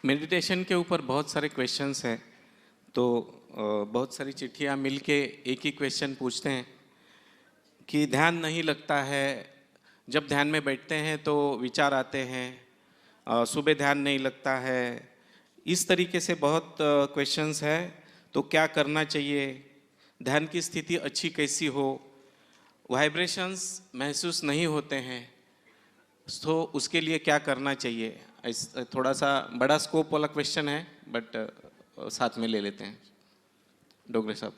Meditation के ऊपर बहुत सारे क्वेश्चंस हैं, तो बहुत सारी चिट्ठियाँ मिलके एक ही क्वेश्चन पूछते हैं कि ध्यान नहीं लगता है। जब ध्यान में बैठते हैं तो विचार आते हैं, सुबह ध्यान नहीं लगता है। इस तरीके से बहुत क्वेश्चंस हैं। तो क्या करना चाहिए, ध्यान की स्थिति अच्छी कैसी हो, वाइब्रेशंस महसूस नहीं होते हैं, तो उसके लिए क्या करना चाहिए। थोड़ा सा बड़ा स्कोप वाला क्वेश्चन है, बट साथ में ले लेते हैं। डोगरे साहब।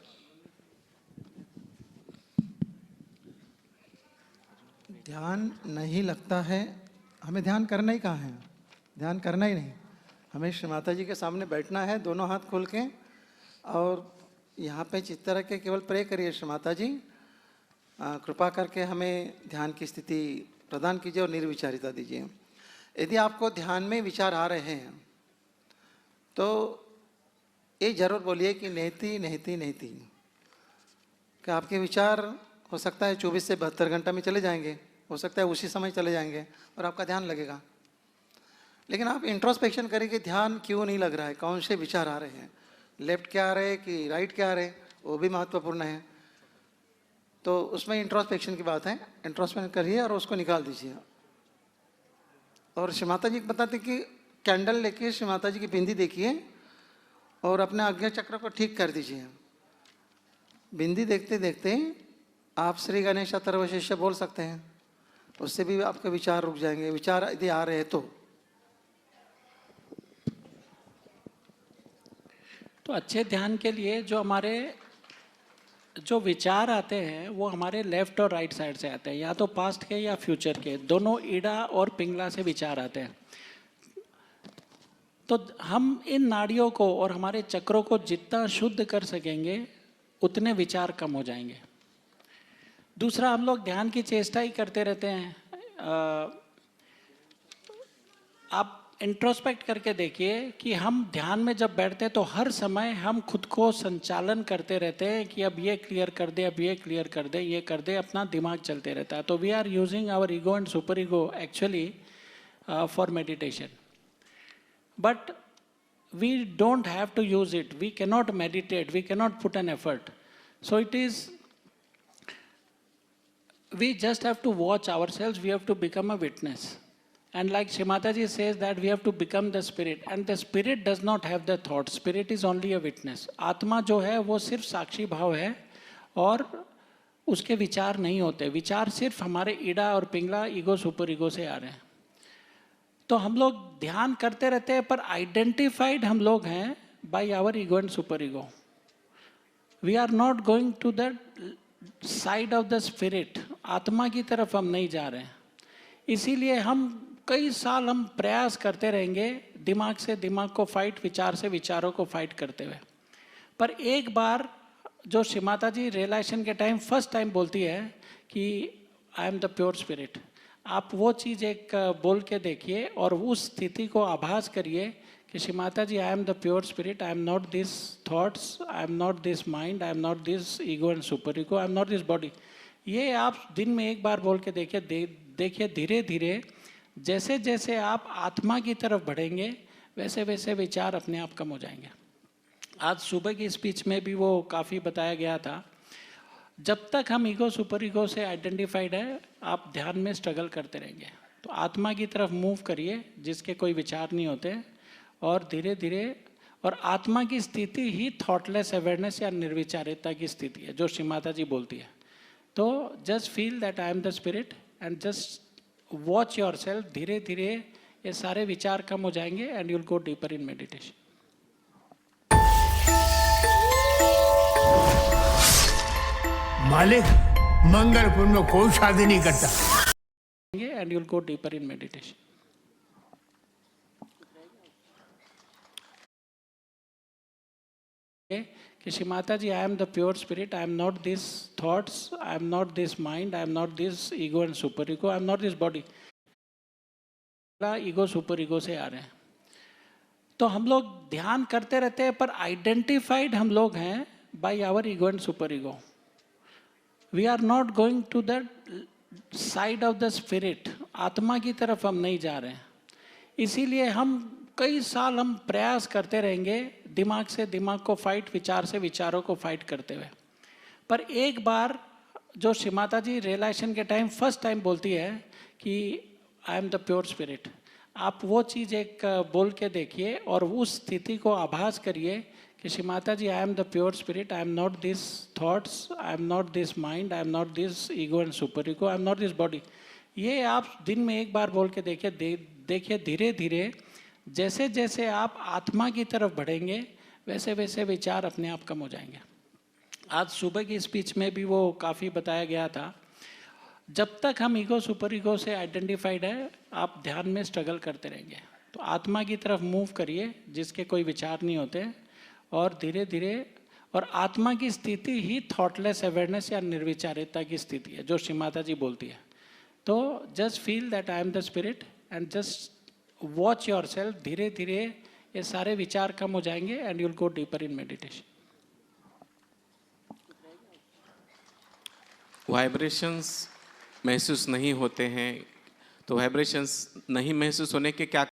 ध्यान नहीं लगता है, हमें ध्यान करना ही कहाँ है, ध्यान करना ही नहीं। हमें श्री माता जी के सामने बैठना है, दोनों हाथ खोल के, और यहाँ पे जिस तरह के केवल प्रे करिए, श्री माता जी कृपा करके हमें ध्यान की स्थिति प्रदान कीजिए और निर्विचारिता दीजिए। यदि आपको ध्यान में विचार आ रहे हैं तो ये जरूर बोलिए कि नहती नहती नहती। कि आपके विचार हो सकता है 24 से 72 घंटा में चले जाएंगे, हो सकता है उसी समय चले जाएंगे और आपका ध्यान लगेगा। लेकिन आप इंट्रोस्पेक्शन करें कि ध्यान क्यों नहीं लग रहा है, कौन से विचार आ रहे हैं, लेफ्ट क्या आ रहे हैं कि राइट क्या आ रहे हैं, वो भी महत्वपूर्ण है। तो उसमें इंट्रोस्पेक्शन की बात है, इंट्रोस्पेक्शन करिए और उसको निकाल दीजिए। और श्री माता जी बताते कि कैंडल लेके श्री माता जी की बिंदी देखिए और अपने आज्ञा चक्र को ठीक कर दीजिए। बिंदी देखते देखते आप श्री गणेश अथर्वशीर्ष बोल सकते हैं, उससे भी आपके विचार रुक जाएंगे, विचार यदि आ रहे हैं तो अच्छे ध्यान के लिए जो विचार आते हैं वो हमारे लेफ्ट और राइट साइड से आते हैं, या तो पास्ट के या फ्यूचर के, दोनों ईड़ा और पिंगला से विचार आते हैं। तो हम इन नाड़ियों को और हमारे चक्रों को जितना शुद्ध कर सकेंगे उतने विचार कम हो जाएंगे। दूसरा, हम लोग ध्यान की चेष्टा ही करते रहते हैं। आप इंट्रोस्पेक्ट करके देखिए कि हम ध्यान में जब बैठते हैं तो हर समय हम खुद को संचालन करते रहते हैं कि अब ये क्लियर कर दे, अब ये क्लियर कर दे, ये कर दे, अपना दिमाग चलते रहता है। तो we are using our ego and super ego actually for meditation, but we don't have to use it. We cannot meditate, we cannot put an effort. So we just have to watch ourselves, we have to become a witness. And like Shrimata ji says that we have to become the spirit, and the spirit does not have the thought, spirit is only a witness. आत्मा जो है वो सिर्फ साक्षी भाव है और उसके विचार नहीं होते। विचार सिर्फ हमारे ईड़ा और पिंगला, ईगो सुपर ईगो से आ रहे हैं। तो हम लोग ध्यान करते रहते हैं, पर आइडेंटिफाइड हम लोग हैं by our ego and super ego. We are not going to the side of the spirit, आत्मा की तरफ हम नहीं जा रहे हैं। इसीलिए हम कई साल हम प्रयास करते रहेंगे दिमाग से दिमाग को फाइट, विचार से विचारों को फाइट करते हुए। पर एक बार जो श्री माता जी रियलाइजेशन के टाइम फर्स्ट टाइम बोलती है कि आई एम द प्योर स्पिरिट, आप वो चीज़ एक बोल के देखिए और उस स्थिति को आभास करिए कि Shri Mata ji, I am the pure spirit, I am not this thoughts, I am not this mind, I am not this ego and super ego, I am not this body. ये आप दिन में एक बार बोल के देखिए धीरे धीरे जैसे जैसे आप आत्मा की तरफ बढ़ेंगे वैसे वैसे विचार अपने आप कम हो जाएंगे। आज सुबह की स्पीच में भी वो काफ़ी बताया गया था, जब तक हम ईगो सुपर ईगो से आइडेंटिफाइड है आप ध्यान में स्ट्रगल करते रहेंगे। तो आत्मा की तरफ मूव करिए जिसके कोई विचार नहीं होते, और धीरे धीरे, और आत्मा की स्थिति ही थॉटलेस अवेयरनेस या निर्विचारिता की स्थिति है जो श्री माता जी बोलती है। तो just feel that I am the spirit and just watch your self. धीरे धीरे ये सारे विचार कम हो जाएंगे and you'll go deeper in meditation. मालिक, मंगलपुर में कोई शादी नहीं करता। And you'll go deeper in meditation. कि Shri Mata ji, I am the pure spirit, I am not this thoughts, I am not this mind, I am not this ego and super ego, I am not this body. Ego super ego से आ रहे हैं। तो हम लोग ध्यान करते रहते हैं, पर आइडेंटिफाइड हम लोग हैं by our ego and super ego. We are not going to the side of the spirit, आत्मा की तरफ हम नहीं जा रहे हैं। इसीलिए हम कई साल हम प्रयास करते रहेंगे दिमाग से दिमाग को फाइट, विचार से विचारों को फाइट करते हुए। पर एक बार जो श्री माता जी रियलाइजेशन के टाइम फर्स्ट टाइम बोलती है कि आई एम द प्योर स्पिरिट, आप वो चीज़ एक बोल के देखिए और उस स्थिति को आभास करिए कि Shri Mata ji, I am the pure spirit, I am not this thoughts, I am not this mind, I am not this ego and super ego, I am not this body. ये आप दिन में एक बार बोल के देखिए, देखिए धीरे धीरे जैसे जैसे आप आत्मा की तरफ बढ़ेंगे वैसे वैसे विचार अपने आप कम हो जाएंगे। आज सुबह की स्पीच में भी वो काफ़ी बताया गया था, जब तक हम ईगो सुपर ईगो से आइडेंटिफाइड है आप ध्यान में स्ट्रगल करते रहेंगे। तो आत्मा की तरफ मूव करिए जिसके कोई विचार नहीं होते, और धीरे धीरे, और आत्मा की स्थिति ही थॉटलेस अवेयरनेस या निर्विचारिता की स्थिति है जो श्री माता जी बोलती है। तो just feel that I am the spirit and just watch your self. धीरे धीरे ये सारे विचार कम हो जाएंगे and you'll go deeper in meditation. Vibrations महसूस नहीं होते हैं, तो वाइब्रेशंस नहीं महसूस होने के क्या